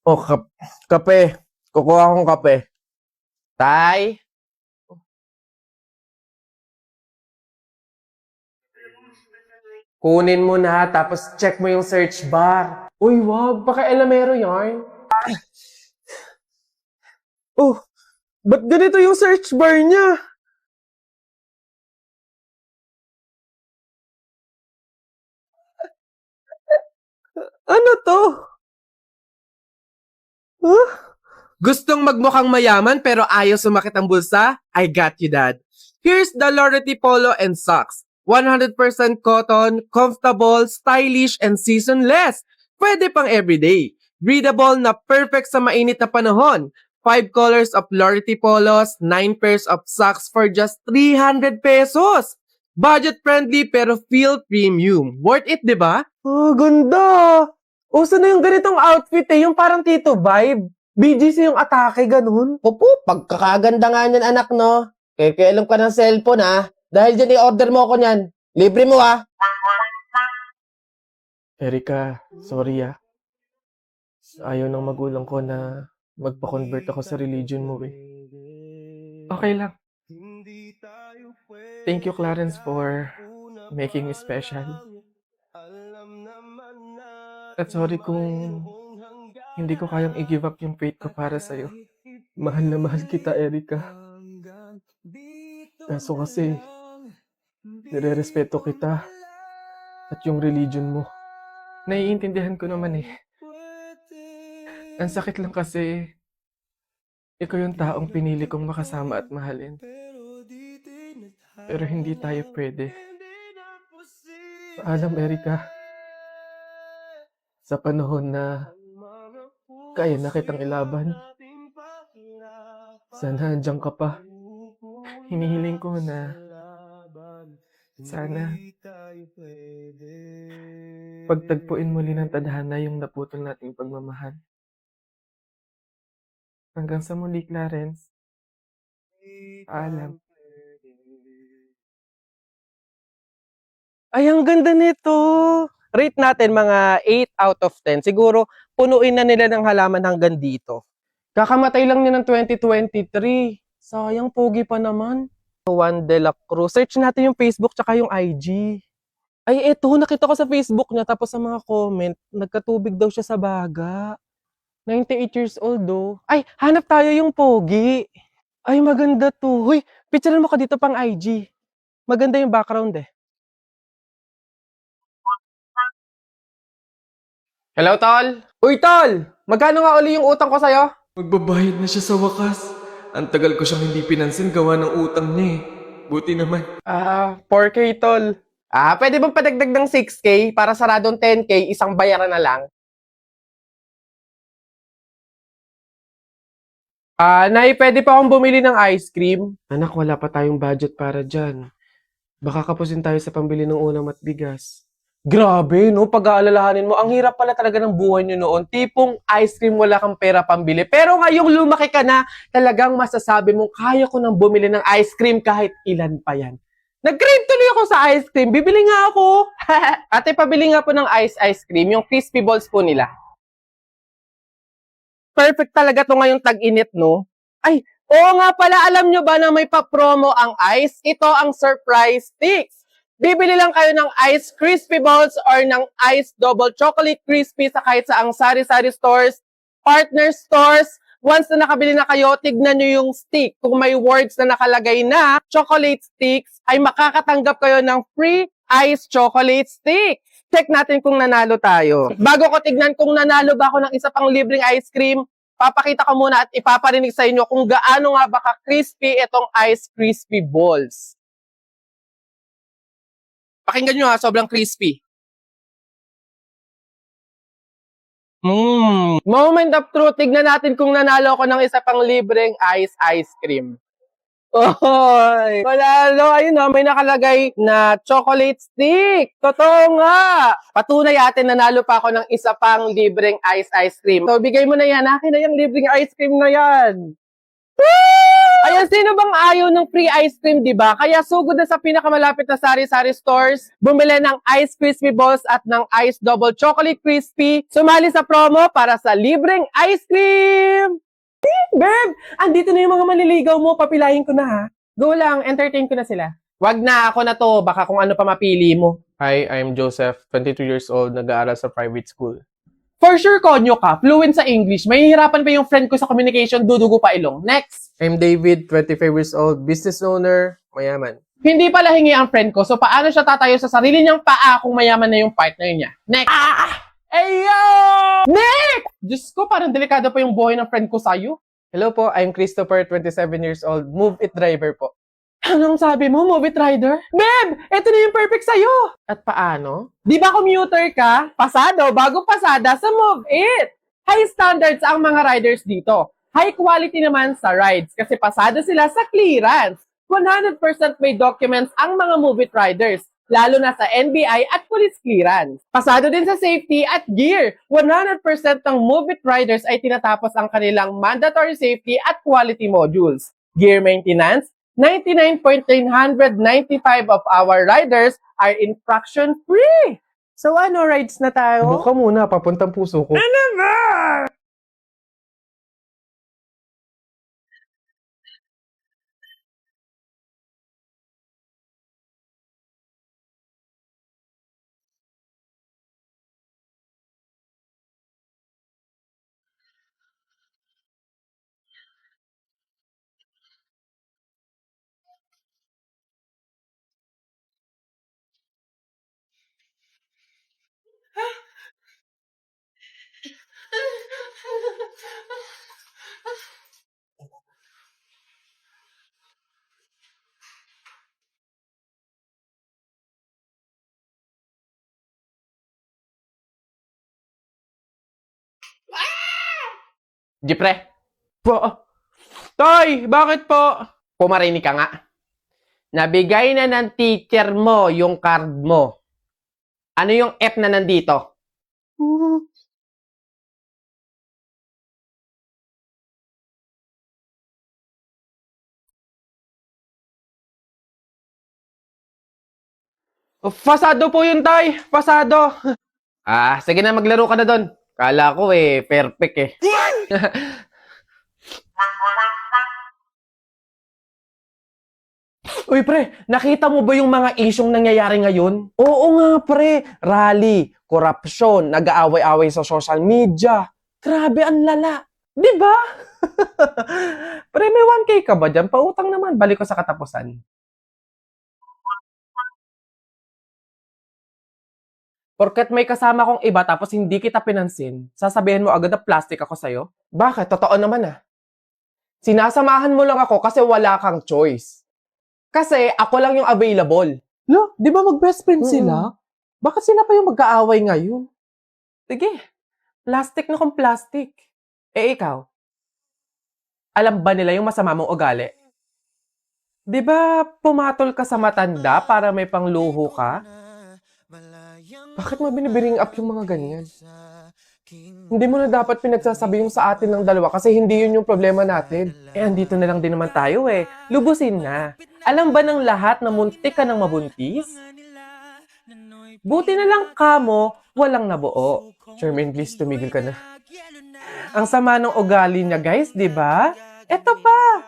Oh, kape. Kukuha akong kape. Tay? Kunin mo na, tapos check mo yung search bar. Uy, wag. Baka elamero yarn. Oh, ba't ganito yung search bar niya? Ano to? Huh? Gustong magmukhang mayaman pero ayaw sumakit ang bulsa? I got you, Dad. Here's the Lorety Polo and Socks. 100% cotton, comfortable, stylish, and seasonless. Pwede pang everyday. Breathable na perfect sa mainit na panahon. 5 colors of Lorety Polos, 9 pairs of socks for just 300 pesos. Budget friendly pero feel premium. Worth it, di ba? Oh, ganda! Uso na yung ganitong outfit yung parang Tito Vibe. BGC yung atake, ganun. Opo, pagkakaganda nga niyan anak no. Kaya ka ng cellphone ha. Dahil dyan i-order mo ako niyan. Libre mo ha. Erika, sorry Ayaw ng magulang ko na magpa-convert ako sa religion mo Okay lang. Thank you, Clarence, for making me special. At sorry kung hindi ko kayang i-give up yung faith ko para sa'yo. Mahal na mahal kita, Erika. Kaso kasi, nire-respeto kita at yung religion mo. Naiintindihan ko naman Ang sakit lang kasi, ikaw yung taong pinili kong makasama at mahalin. Pero hindi tayo pwede. Paalam, Erika. Sa panahon na kaya na kitang ilaban, sana andyan ka pa. Hinihiling ko na sana pagtagpuin muli ng tadhana yung naputol nating pagmamahal. Hanggang sa muli, Clarence. Paalam. Ay, ang ganda nito! Rate natin mga 8 out of 10. Siguro, punuin na nila ng halaman hanggang dito. Kakamatay lang niya ng 2023. Sayang, pogi pa naman. Juan de la Cruz. Search natin yung Facebook tsaka yung IG. Ay, eto, nakita ko sa Facebook niya. Tapos sa mga comment, nagkatubig daw siya sa baga. 98 years old do. Ay, hanap tayo yung pogi. Ay, maganda to. Huy, picturean mo ka dito pang IG. Maganda yung background Hello, Tol? Uy, Tol! Magkano nga uli yung utang ko sa'yo? Magbabayad na siya sa wakas. Ang tagal ko siyang hindi pinansin gawa ng utang niya Buti naman. 4K, Tol. Pwede bang padagdag ng 6K para saradong 10K, isang bayaran na lang? Nay, pwede pa akong bumili ng ice cream? Anak, wala pa tayong budget para dyan. Baka kapusin tayo sa pambili ng ulam at bigas. Grabe, no? Pag-aalalahanin mo, ang hirap pala talaga ng buhay nyo noon. Tipong ice cream, wala kang pera pambili. Pero ngayong lumaki ka na, talagang masasabi mong kaya ko nang bumili ng ice cream kahit ilan pa yan. Nag-crave tuloy ako sa ice cream. Bibili nga ako. Ate, pabili nga po ng ice cream. Yung crispy balls po nila. Perfect talaga to ngayong tag-init, no? Ay, oo nga pala, alam nyo ba na may pa-promo ang ice? Ito ang surprise sticks. Bibili lang kayo ng ice crispy balls or ng ice double chocolate crispy sa kahit saang sari-sari stores, partner stores. Once na nakabili na kayo, tignan nyo yung stick. Kung may words na nakalagay na chocolate sticks, ay makakatanggap kayo ng free ice chocolate stick. Check natin kung nanalo tayo. Bago ko tignan kung nanalo ba ako ng isa pang libreng ice cream, papakita ko muna at ipaparinig sa inyo kung gaano nga ba ka-crispy itong ice crispy balls. Pakinggan nyo sobrang crispy. Moment of truth, tignan natin kung nanalo ako ng isa pang libreng ice cream. Oy! Manalo, ayun may nakalagay na chocolate stick. Totoo nga. Patunay atin, nanalo pa ako ng isa pang libreng ice cream. So, bigay mo na yan. Akin na yung libreng ice cream na yan. Woo! Ayan, sino bang ayaw ng free ice cream, di ba? Kaya sugod na sa pinakamalapit na sari-sari stores, bumili ng Ice Crispy Balls at ng Ice Double Chocolate Crispy. Sumali sa promo para sa libreng ice cream! Babe, andito na yung mga manliligaw mo. Papilahin ko na ha. Go lang, entertain ko na sila. Wag na, ako na to. Baka kung ano pa mapili mo. Hi, I'm Joseph, 22 years old, nag-aaral sa private school. For sure, konyo ka. Fluent sa English. Mahihirapan pa yung friend ko sa communication. Dudugo pa ilong. Next! I'm David, 25 years old, business owner, mayaman. Hindi pala hingi ang friend ko. So, paano siya tatayo sa sarili niyang paa kung mayaman na yung partner niya? Next! Ayo! Next! Diyos ko, parang delikado pa yung buhay ng friend ko sa'yo. Hello po, I'm Christopher, 27 years old, Move It driver po. Anong sabi mo, Move It Rider? Babe, ito na yung perfect sa'yo. At paano? Di ba commuter ka? Pasado, bago pasada sa Move It. High standards ang mga riders dito. High quality naman sa rides kasi pasado sila sa clearance. 100% may documents ang mga Move It riders, lalo na sa NBI at police clearance. Pasado din sa safety at gear. 100% ng Move It riders ay tinatapos ang kanilang mandatory safety at quality modules. Gear maintenance, 99.995 of our riders are infraction-free. So ano, rides na tayo? Buka muna, papuntang puso ko. Ano ba? Jipre, Po. Toy, bakit po? pumarinig ka nga. Nabigay na ng teacher mo yung card mo. Ano yung F na nandito? Fasado po yun, Toy. Fasado. Ah, sige na, maglaro ka na doon. Kala ko perfect eh. Uy, pre, nakita mo ba yung mga isyong nangyayari ngayon? Oo nga pre, rally, korupsyon, nag-aaway-away sa social media. Grabe, ang lala. Di ba? Pre, may 1K ka ba dyan? Pautang naman. Balik ko sa katapusan. Porket may kasama kong iba tapos hindi kita pinansin, sasabihin mo agad na plastic ako sa'yo? Bakit? Totoo naman ah. Sinasamahan mo lang ako kasi wala kang choice. Kasi ako lang yung available. Lo, di ba mag-best friend Mm-mm. sila? Bakit sila pa yung magkaaway ngayon? Sige, plastic na kung plastic. Eh ikaw, alam ba nila yung masama mong ugali? Di ba pumatol ka sa matanda para may pangluho ka? Bakit mo binibiring up yung mga ganyan? Hindi mo na dapat pinagsasabi yung sa atin ng dalawa kasi hindi yun yung problema natin. Eh, andito na lang din naman tayo eh. Lubusin na. Alam ba ng lahat na muntik ka ng mabuntis? Buti na lang kamo, walang nabuo. Charmaine, please tumigil ka na. Ang sama ng ugali niya, guys, di ba? Eto pa.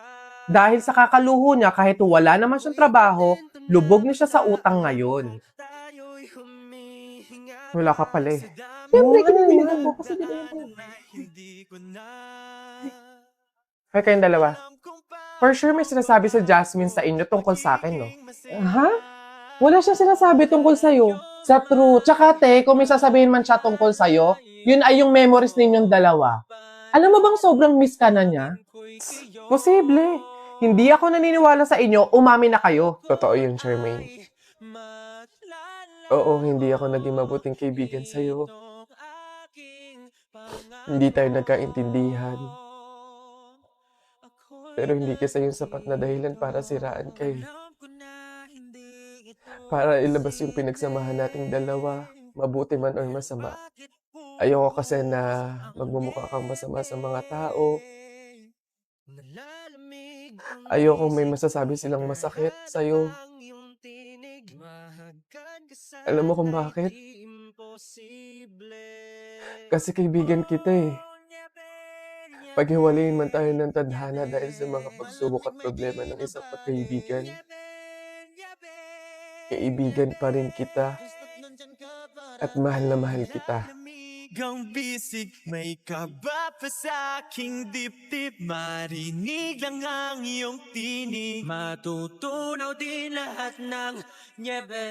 Dahil sa kakaluho niya, kahit wala naman siyang trabaho, lubog na siya sa utang ngayon. Wala ka pala eh. Siyempre, kinibiligan ko kasi di ba yun? Kaya kayong dalawa. For sure may sinasabi sa Jasmine sa inyo tungkol sa akin, no? Ha? Wala siyang sinasabi tungkol sa'yo. Sa true. Tsaka te, kung may sasabihin man siya tungkol sa'yo, yun ay yung memories ninyong dalawa. Alam mo bang sobrang miss ka na niya? Posible. Hindi ako naniniwala sa inyo, umamin na kayo. Totoo yun, Charmaine. Oo, hindi ako naging mabuting kaibigan sa'yo. Hindi tayo nagkaintindihan. Pero hindi kasi yung sapat na dahilan para siraan kayo. Para ilabas yung pinagsamahan nating dalawa, mabuti man or masama. Ayoko kasi na magmumukha kang masama sa mga tao. Ayokong may masasabi silang masakit sa'yo. Alam mo kung bakit? Kasi kaibigan kita eh. Paghiwalayin man tayo ng tadhana dahil sa mga pagsubok at problema ng isang pagkaibigan, kaibigan pa rin kita at mahal na mahal kita. Ang bisig, may kaba pa sa aking dibdib. Marinig lang ang iyong tinig, matutunaw din lahat ng nyebe.